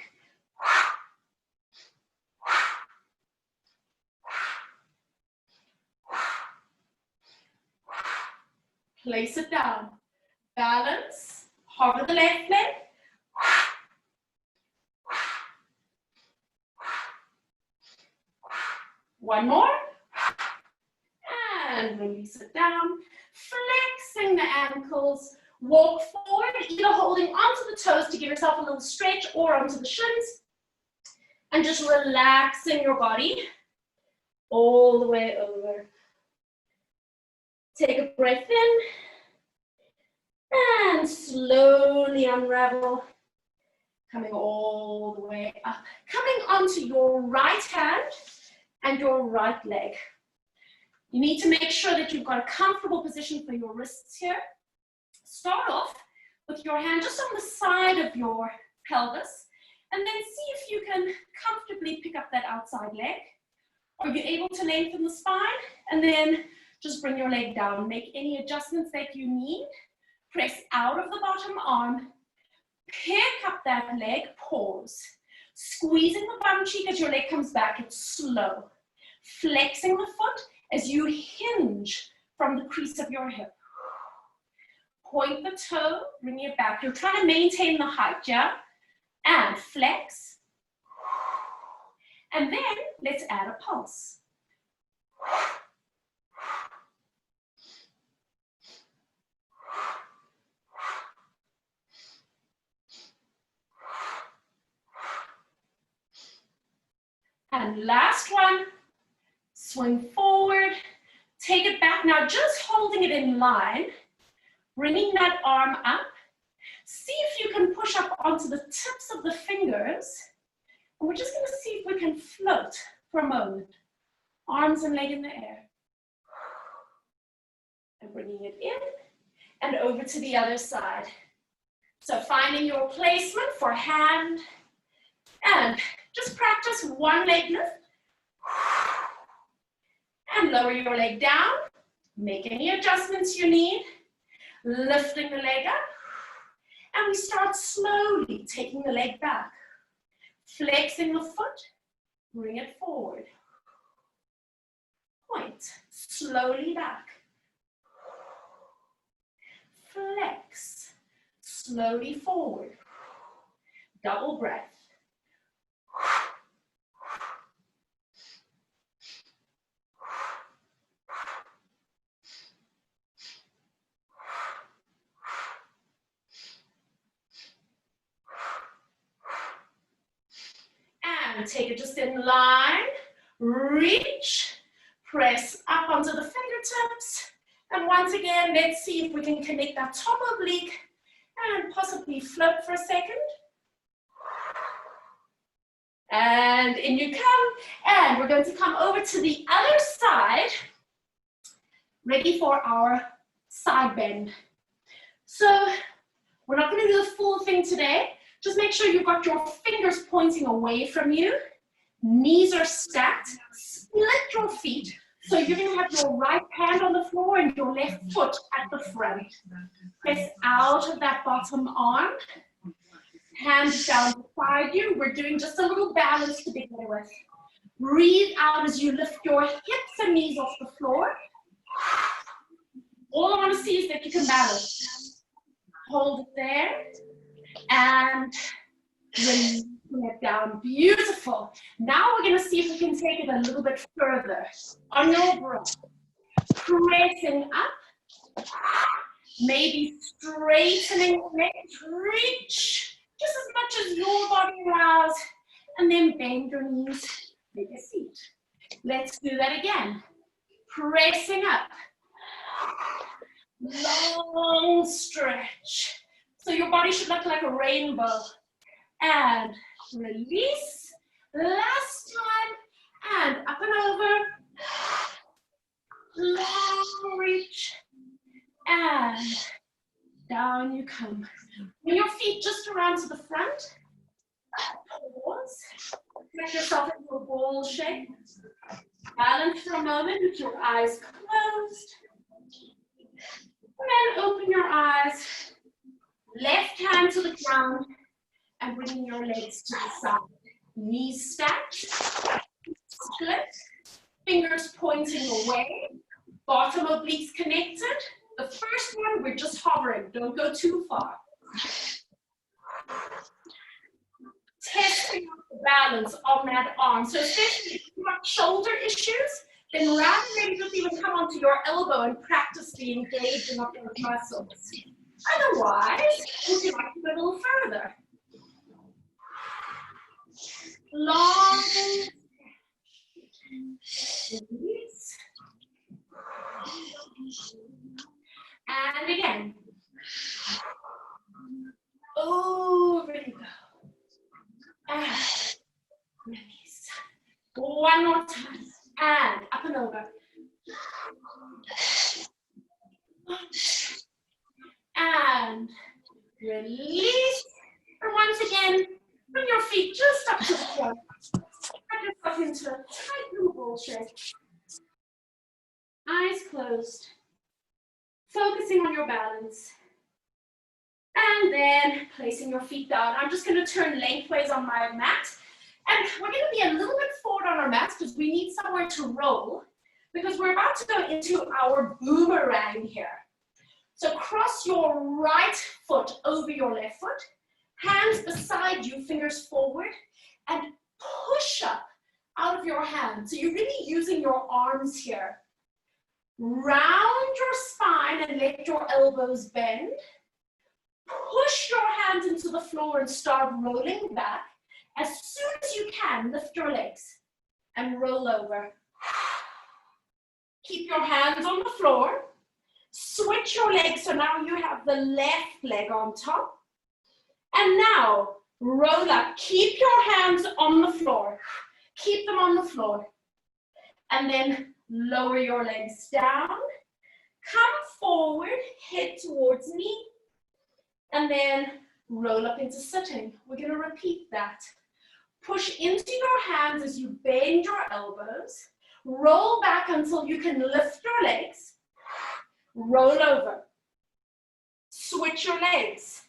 Place it down. Balance, hover the left leg. One more. And release it down. Flexing the ankles. Walk forward, either holding onto the toes to give yourself a little stretch or onto the shins. And just relaxing your body all the way over. Take a breath in. And slowly unravel. Coming all the way up. Coming onto your right hand and your right leg. You need to make sure that you've got a comfortable position for your wrists here. Start off with your hand just on the side of your pelvis, and then see if you can comfortably pick up that outside leg. Are you able to lengthen the spine? And then just bring your leg down. Make any adjustments that you need. Press out of the bottom arm. Pick up that leg, pause. Squeezing the bottom cheek as your leg comes back, it's slow. Flexing the foot as you hinge from the crease of your hip. Point the toe, bring it back. You're trying to maintain the height, yeah? And flex. And then let's add a pulse. And last one. Swing forward, take it back. Now just holding it in line, bringing that arm up. See if you can push up onto the tips of the fingers. And we're just going to see if we can float for a moment. Arms and leg in the air. And bringing it in and over to the other side. So finding your placement for hand. And just practice one leg lift. And lower your leg down. Make any adjustments you need. Lifting the leg up. And we start slowly taking the leg back. Flexing the foot. Bring it forward. Point. Slowly back. Flex. Slowly forward. Double breath. And take it just in line, reach, press up onto the fingertips, and once again, let's see if we can connect that top oblique and possibly float for a second. And in you come, and we're going to come over to the other side, ready for our side bend. So We're not going to do the full thing today. Just make sure you've got your fingers pointing away from you. Knees are stacked. Split your feet. So you're going to have your right hand on the floor and your left foot at the front. Press out of that bottom arm. Hands down beside you. We're doing just a little balance to begin with. Breathe out as you lift your hips and knees off the floor. All I want to see is that you can balance. Hold it there. And release it down. Beautiful. Now we're going to see if we can take it a little bit further. On your breath. Pressing up. Maybe straightening the neck. Reach just as much as your body allows. And then bend your knees. Take a seat. Let's do that again. Pressing up. Long stretch. So your body should look like a rainbow. And release. Last time. And up and over. Long reach. And down you come. Bring your feet just around to the front. Pause. Get yourself into a ball shape. Balance for a moment with your eyes closed. And then open your eyes. Left hand to the ground. And bringing your legs to the side. Knees stacked. Split. Fingers pointing away. Bottom obliques connected. The first one, we're just hovering. Don't go too far. Testing out the balance on that arm. So especially if you've got shoulder issues, then rather than just even come onto your elbow and practice the engaging of those muscles. Otherwise, would you like to go a little further? Long release. And again. Over you go. And release. One more time. And up and over. And release. And once again, bring your feet just up to the front. Get yourself into a tight little ball shape. Eyes closed. Focusing on your balance. And then placing your feet down. I'm just going to turn lengthways on my mat. And we're going to be a little bit forward on our mats because we need somewhere to roll. Because we're about to go into our boomerang here. So cross your right foot over your left foot. Hands beside you, fingers forward. And push up out of your hands. So you're really using your arms here. Round your spine and let your elbows bend. Push your hands into the floor and start rolling back. As soon as you can, lift your legs and roll over. Keep your hands on the floor. Switch your legs so now you have the left leg on top. And now, roll up. Keep your hands on the floor. Keep them on the floor. And then lower your legs down. Come forward, head towards knee. And then roll up into sitting. We're going to repeat that. Push into your hands as you bend your elbows. Roll back until you can lift your legs. Roll over. Switch your legs.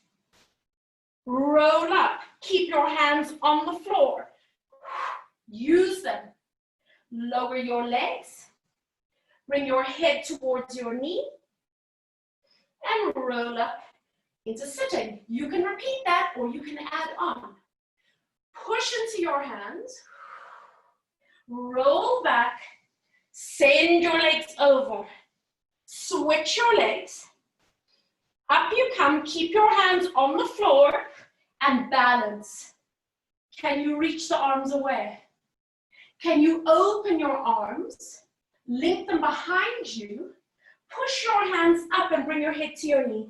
Roll up. Keep your hands on the floor. Use them. Lower your legs. Bring your head towards your knee. And roll up into sitting. You can repeat that or you can add on. Push into your hands. Roll back. Send your legs over. Switch your legs. Up you come. Keep your hands on the floor and balance. Can you reach the arms away? Can you open your arms? Link them behind you. Push your hands up and bring your head to your knee.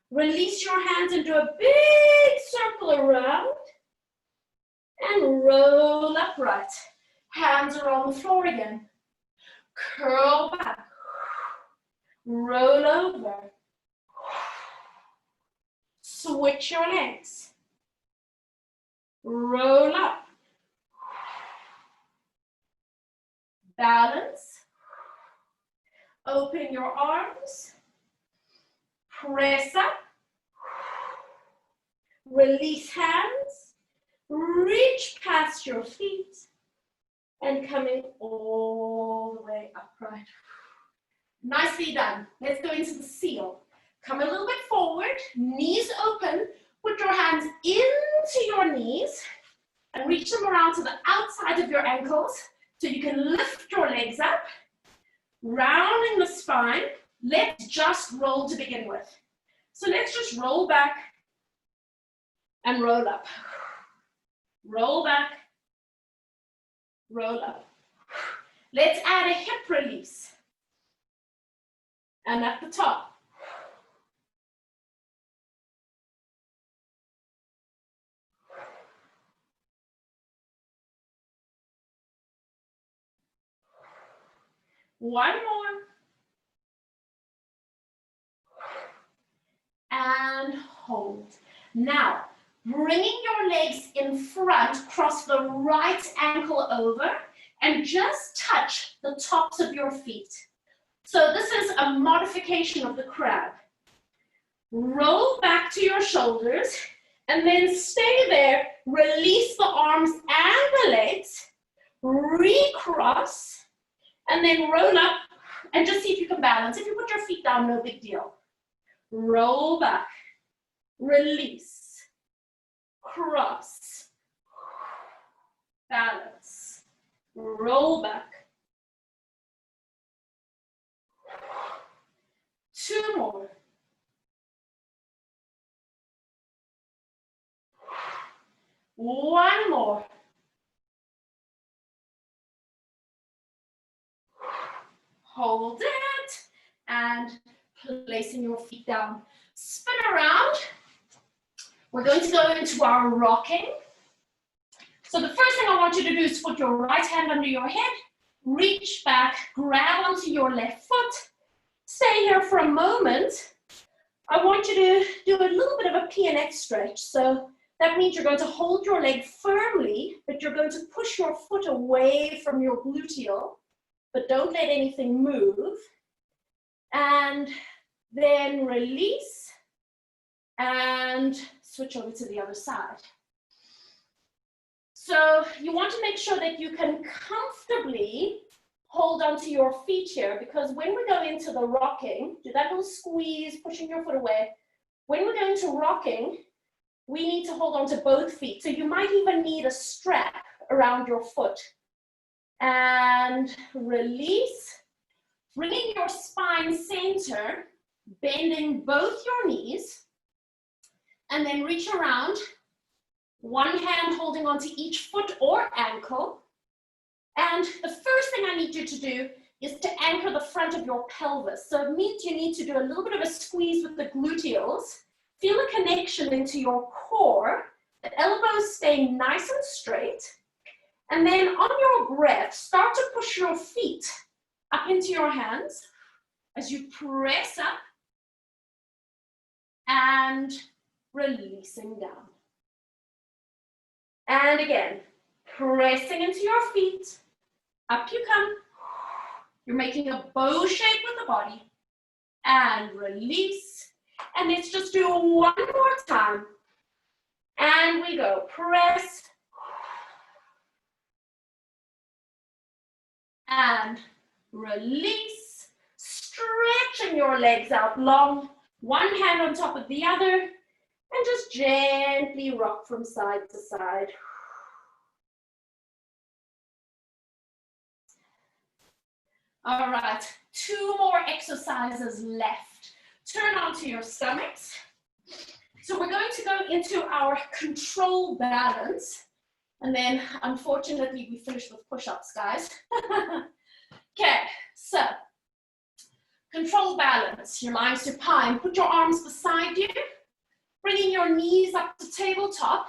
Release your hands and do a big circle around. And roll upright. Hands are on the floor again. Curl back. Roll over. Switch your legs. Roll up. Balance. Open your arms. Press up. Release hands. Reach past your feet. And coming all the way upright. Nicely done. Let's go into the seal. Come a little bit forward, knees open. Put your hands into your knees and reach them around to the outside of your ankles so you can lift your legs up, rounding the spine. Let's just roll to begin with. So let's just roll back and roll up. Roll back, roll up. Let's add a hip release. And at the top. One more. And hold. Now, bringing your legs in front, cross the right ankle over and just touch the tops of your feet. So this is a modification of the crab. Roll back to your shoulders and then stay there. Release the arms and the legs. Recross and then roll up and just see if you can balance. If you put your feet down, no big deal. Roll back. Release. Cross. Balance. Roll back. Two more. One more. Hold it and placing your feet down. Spin around. We're going to go into our rocking. So the first thing I want you to do is put your right hand under your head, reach back, grab onto your left foot. Stay here for a moment. I want you to do a little bit of a PNX stretch. So that means you're going to hold your leg firmly, but you're going to push your foot away from your gluteal, but don't let anything move. And then release and switch over to the other side. So you want to make sure that you can comfortably hold onto your feet here, because when we go into the rocking, do that little squeeze, pushing your foot away. When we go into rocking, we need to hold on to both feet. So you might even need a strap around your foot. And release, bringing your spine center, bending both your knees, and then reach around, one hand holding onto each foot or ankle. And the first thing I need you to do is to anchor the front of your pelvis. So it means you need to do a little bit of a squeeze with the gluteals. Feel a connection into your core. The elbows stay nice and straight. And then on your breath, start to push your feet up into your hands as you press up and releasing down. And again, pressing into your feet. Up you come. You're making a bow shape with the body. And release. And let's just do one more time. And we go. Press. And release. Stretching your legs out long. One hand on top of the other. And just gently rock from side to side. All right, 2 more exercises left. Turn onto your stomachs. So we're going to go into our control balance. And then, unfortunately, we finish with push-ups, guys. Okay, so control balance. You're lying supine. Put your arms beside you. Bringing your knees up to tabletop.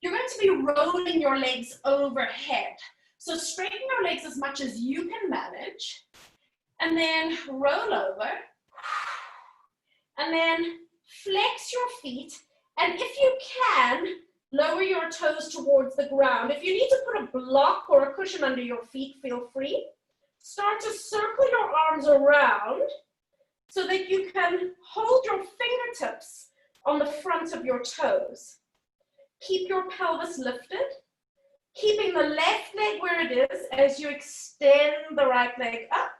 You're going to be rolling your legs overhead. So straighten your legs as much as you can manage. And then roll over. And then flex your feet And if you can, lower your toes towards the ground. If you need to put a block or a cushion under your feet, feel free. Start to circle your arms around so that you can hold your fingertips on the front of your toes. Keep your pelvis lifted, keeping the left leg where it is as you extend the right leg up.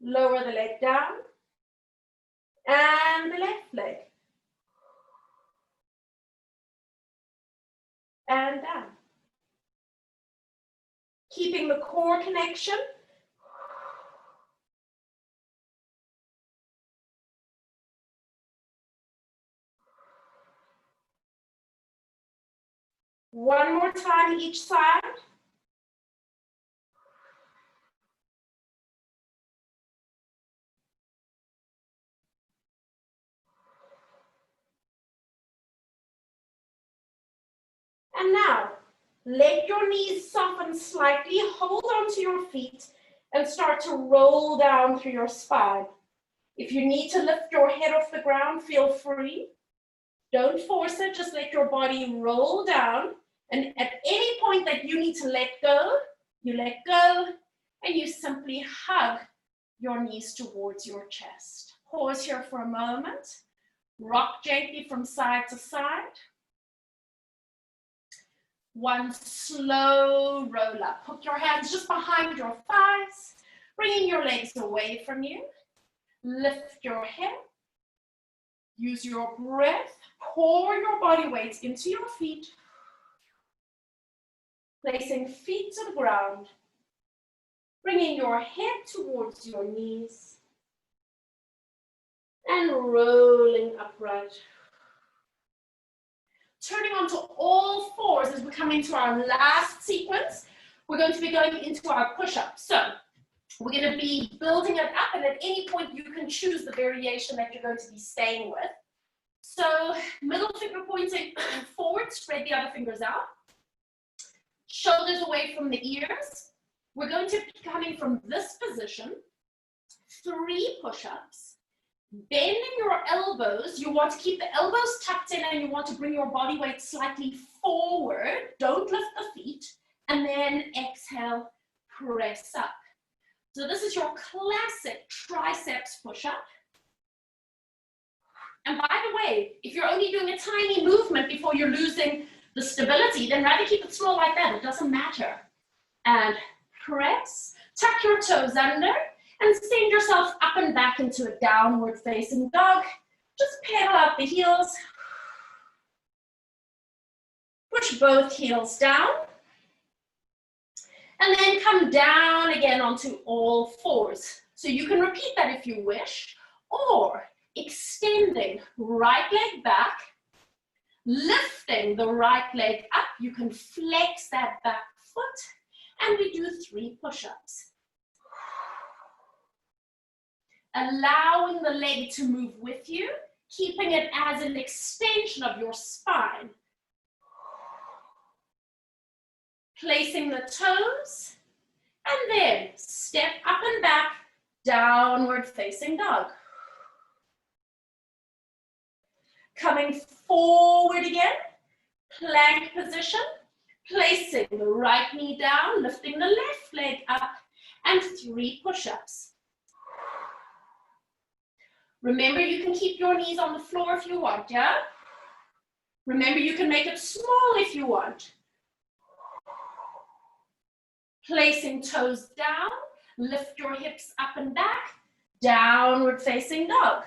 Lower the leg down. And the left leg. And down. Keeping the core connection. One more time each side. And now, let your knees soften slightly, hold onto your feet, and start to roll down through your spine. If you need to lift your head off the ground, feel free. Don't force it, just let your body roll down. And at any point that you need to let go, you let go, and you simply hug your knees towards your chest. Pause here for a moment. Rock gently from side to side. One slow roll up. Hook your hands just behind your thighs, bringing your legs away from you. Lift your head. Use your breath. Pour your body weight into your feet. Placing feet to the ground. Bringing your head towards your knees. And rolling upright. Turning onto all fours as we come into our last sequence. We're going to be going into our push-up. So we're going to be building it up, and at any point you can choose the variation that you're going to be staying with. So middle finger pointing forward, spread the other fingers out. Shoulders away from the ears. We're going to be coming from this position. 3 push-ups. Bending your elbows, you want to keep the elbows tucked in and you want to bring your body weight slightly forward. Don't lift the feet. And then exhale, press up. So this is your classic triceps push-up. And by the way, if you're only doing a tiny movement before you're losing the stability, then rather keep it small like that. It doesn't matter. And press, tuck your toes under, and send yourself up and back into a downward facing dog. Just pedal out the heels. Push both heels down. And then come down again onto all fours. So you can repeat that if you wish, or extending right leg back, lifting the right leg up. You can flex that back foot, and we do 3 push-ups. Allowing the leg to move with you, keeping it as an extension of your spine. Placing the toes, and then step up and back, downward facing dog. Coming forward again, plank position, placing the right knee down, lifting the left leg up, and 3 push-ups. Remember, you can keep your knees on the floor if you want, yeah? Remember, you can make it small if you want. Placing toes down, lift your hips up and back, downward facing dog.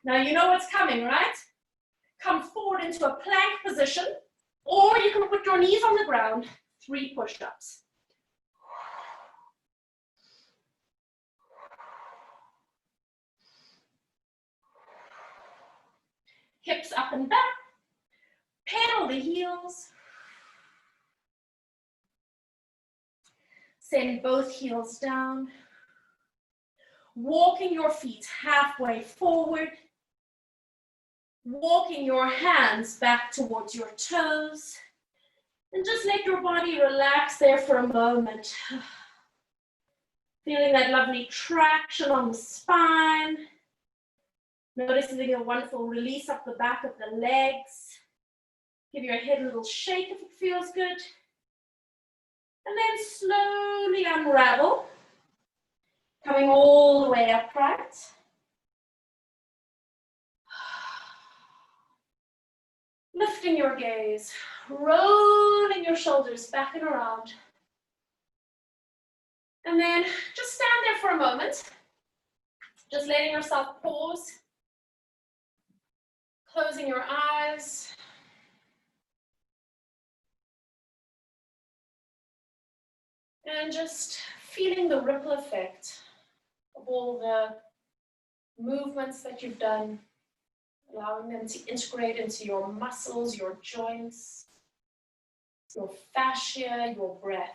Now you know what's coming, right? Come forward into a plank position, or you can put your knees on the ground, 3 push-ups. Hips up and back, pedal the heels. Send both heels down. Walking your feet halfway forward. Walking your hands back towards your toes. And just let your body relax there for a moment. Feeling that lovely traction on the spine. Noticing the wonderful release up the back of the legs. Give your head a little shake if it feels good. And then slowly unravel, coming all the way upright. Lifting your gaze, rolling your shoulders back and around. And then just stand there for a moment, just letting yourself pause, closing your eyes. And just feeling the ripple effect of all the movements that you've done, allowing them to integrate into your muscles, your joints, your fascia, your breath.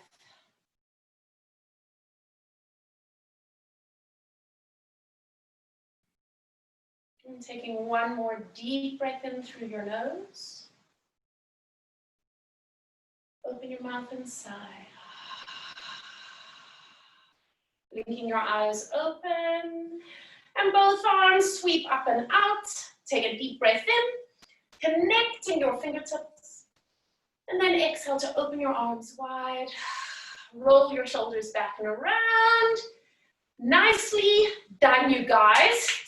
And taking one more deep breath in through your nose. Open your mouth and sigh. Blinking your eyes open. And both arms sweep up and out. Take a deep breath in, connecting your fingertips. And then exhale to open your arms wide. Roll your shoulders back and around. Nicely done, you guys.